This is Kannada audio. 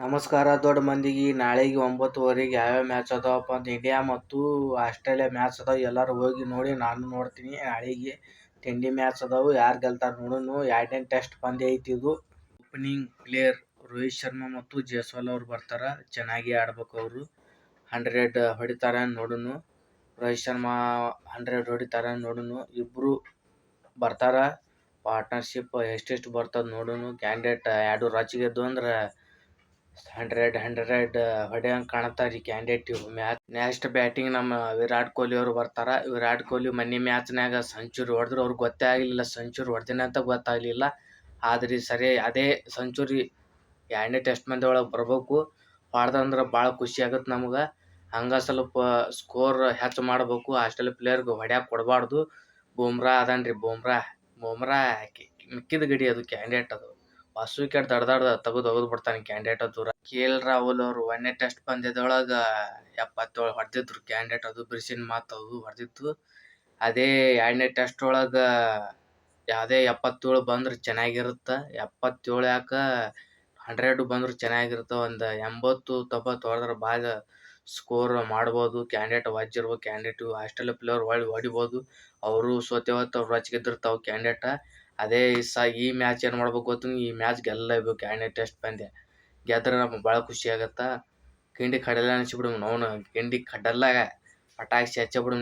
ನಮಸ್ಕಾರ ದೊಡ್ಡ ಮಂದಿಗೆ. ನಾಳೆಗೆ 9:30ಗೆ ಯಾವ್ಯಾವ ಮ್ಯಾಚ್ ಅದಾವಪ್ಪ ಅಂತ ಇಂಡಿಯಾ ಮತ್ತು ಆಸ್ಟ್ರೇಲಿಯಾ ಮ್ಯಾಚ್ ಅದಾವ. ಎಲ್ಲರೂ ಹೋಗಿ ನೋಡಿ. ನಾನು ನೋಡ್ತೀನಿ. ನಾಳೆಗೆ ತಿಂಡಿ ಮ್ಯಾಚ್ ಅದಾವು. ಯಾರು ಗೆಲ್ತಾರೆ ನೋಡೋಣ. 2ನೇ ಟೆಸ್ಟ್ ಪಂದ್ಯ ಐತಿ ಇದು. ಓಪನಿಂಗ್ ಪ್ಲೇಯರ್ ರೋಹಿತ್ ಶರ್ಮಾ ಮತ್ತು ಜೈಸ್ವಾಲ್ ಅವ್ರು ಬರ್ತಾರ. ಚೆನ್ನಾಗಿ ಆಡ್ಬೇಕು. ಅವರು 100 ಹೊಡಿತಾರ ನೋಡೋಣ. ರೋಹಿತ್ ಶರ್ಮಾ 100 ಹೊಡಿತಾರ ನೋಡೋಣ. ಇಬ್ರು ಬರ್ತಾರ. ಪಾರ್ಟ್ನರ್ಶಿಪ್ ಎಷ್ಟೆಷ್ಟು ಬರ್ತದ ನೋಡೋಣ. ಕ್ಯಾಂಡಿಡೇಟ್ 2 ರಚ್ಚಿಗೆದ್ದು ಅಂದ್ರೆ 100 ಹೊಡೆಯಂಗೆ ಕಾಣತ್ತಾರ ಈ ಕ್ಯಾಂಡಿಡೇಟ್. ಮ್ಯಾಚ್ ನೆಕ್ಸ್ಟ್ ಬ್ಯಾಟಿಂಗ್ ನಮ್ಮ ವಿರಾಟ್ ಕೊಹ್ಲಿ ಅವರು ಬರ್ತಾರ. ವಿರಾಟ್ ಕೊಹ್ಲಿ ಮೊನ್ನೆ ಮ್ಯಾಚ್ನಾಗ ಸೆಂಚುರಿ ಹೊಡೆದ್ರು. ಅವ್ರಿಗೆ ಗೊತ್ತೇ ಆಗಲಿಲ್ಲ ಸೆಂಚುರಿ ಹೊಡೆದಿನ ಅಂತ ಗೊತ್ತಾಗಲಿಲ್ಲ. ಆದ್ರೆ ಸರಿ ಅದೇ ಸೆಂಚುರಿ 2ನೇ ಟೆಸ್ಟ್ ಪಂದ್ಯ ಒಳಗೆ ಬರ್ಬೇಕು. ಹೊಡೆದಂದ್ರೆ ಭಾಳ ಖುಷಿ ಆಗುತ್ತೆ ನಮ್ಗೆ. ಹಂಗೆ ಸ್ವಲ್ಪ ಸ್ಕೋರ್ ಹೆಚ್ಚು ಮಾಡಬೇಕು. ಆಸ್ಟ್ರೇಲಿಯಾ ಪ್ಲೇಯರ್ಗೆ ಹೊಡ್ಯಾಕೆ ಕೊಡಬಾರ್ದು. ಬುಮ್ರಾ ಅದನ್ರಿ. ಬುಮ್ರಾ ಮಿಕ್ಕಿದ ಗಡಿ ಅದು ಕ್ಯಾಂಡಿಡೇಟ್. ಅದು ಹೊಸ ವಿಕೆಟ್ ದಡ್ದಾಡ್ದ ತೆಗೆದು ಬಿಡ್ತಾನೆ ಕ್ಯಾಂಡಿಡೇಟ್. ದೂರ KL ರಾಹುಲ್ ಅವರು 1ನೇ ಟೆಸ್ಟ್ ಪಂದ್ಯದೊಳಗೆ 77 ಹೊಡೆದಿದ್ರು ಕ್ಯಾಂಡಿಡೇಟ್. ಅದು ಬಿರ್ಸಿನ ಮಾತು. ಅದು ಹೊಡೆದಿತ್ತು. ಅದೇ 2ನೇ ಟೆಸ್ಟ್ ಒಳಗೆ ಯಾವುದೇ 77 ಬಂದ್ರೆ ಚೆನ್ನಾಗಿರುತ್ತೆ. 77 ಯಾಕೆ 100 ಬಂದ್ರೆ ಚೆನ್ನಾಗಿರುತ್ತೆ. ಒಂದು 80-90 ಹೊಡೆದ್ರೆ ಭಾಳ ಸ್ಕೋರ್ ಮಾಡ್ಬೋದು. ಕ್ಯಾಂಡಿಡೇಟ್ ವಜ್ಜಿರ್ಬೇಕು. ಕ್ಯಾಂಡಿಡೇಟು ಆಸ್ಟ್ರೇಲಿಯಾ ಪ್ಲೇಯರ್ ಹೊಡಿಬೋದು. ಅವರು ಸೋತೆವತ್ತು ಅವ್ರು ರಚ್ಚಿಗೆದ್ದಿರ್ತಾವೆ ಕ್ಯಾಂಡಿಡೇಟ. ಅದೇ ಈ ಮ್ಯಾಚ್ ಏನು ಮಾಡ್ಬೇಕು ಗೊತ್ತು. ಈ ಮ್ಯಾಚ್ ಗೆಲ್ಲಲೇಬೇಕು. 2ನೇ ಟೆಸ್ಟ್ ಪಂದ್ಯ ಗೆದ್ರೆ ನಮ್ಗೆ ಭಾಳ ಖುಷಿ ಆಗುತ್ತೆ. ಕಿಂಡಿ ಕಡಲೆ ಅನಿಸ್ಬಿಡು. ಕಿಂಡಿ ಕಡಲ್ಲಾಗ ಪಟಾಕಿ ಹಚ್ಚೇ ಬಿಡು.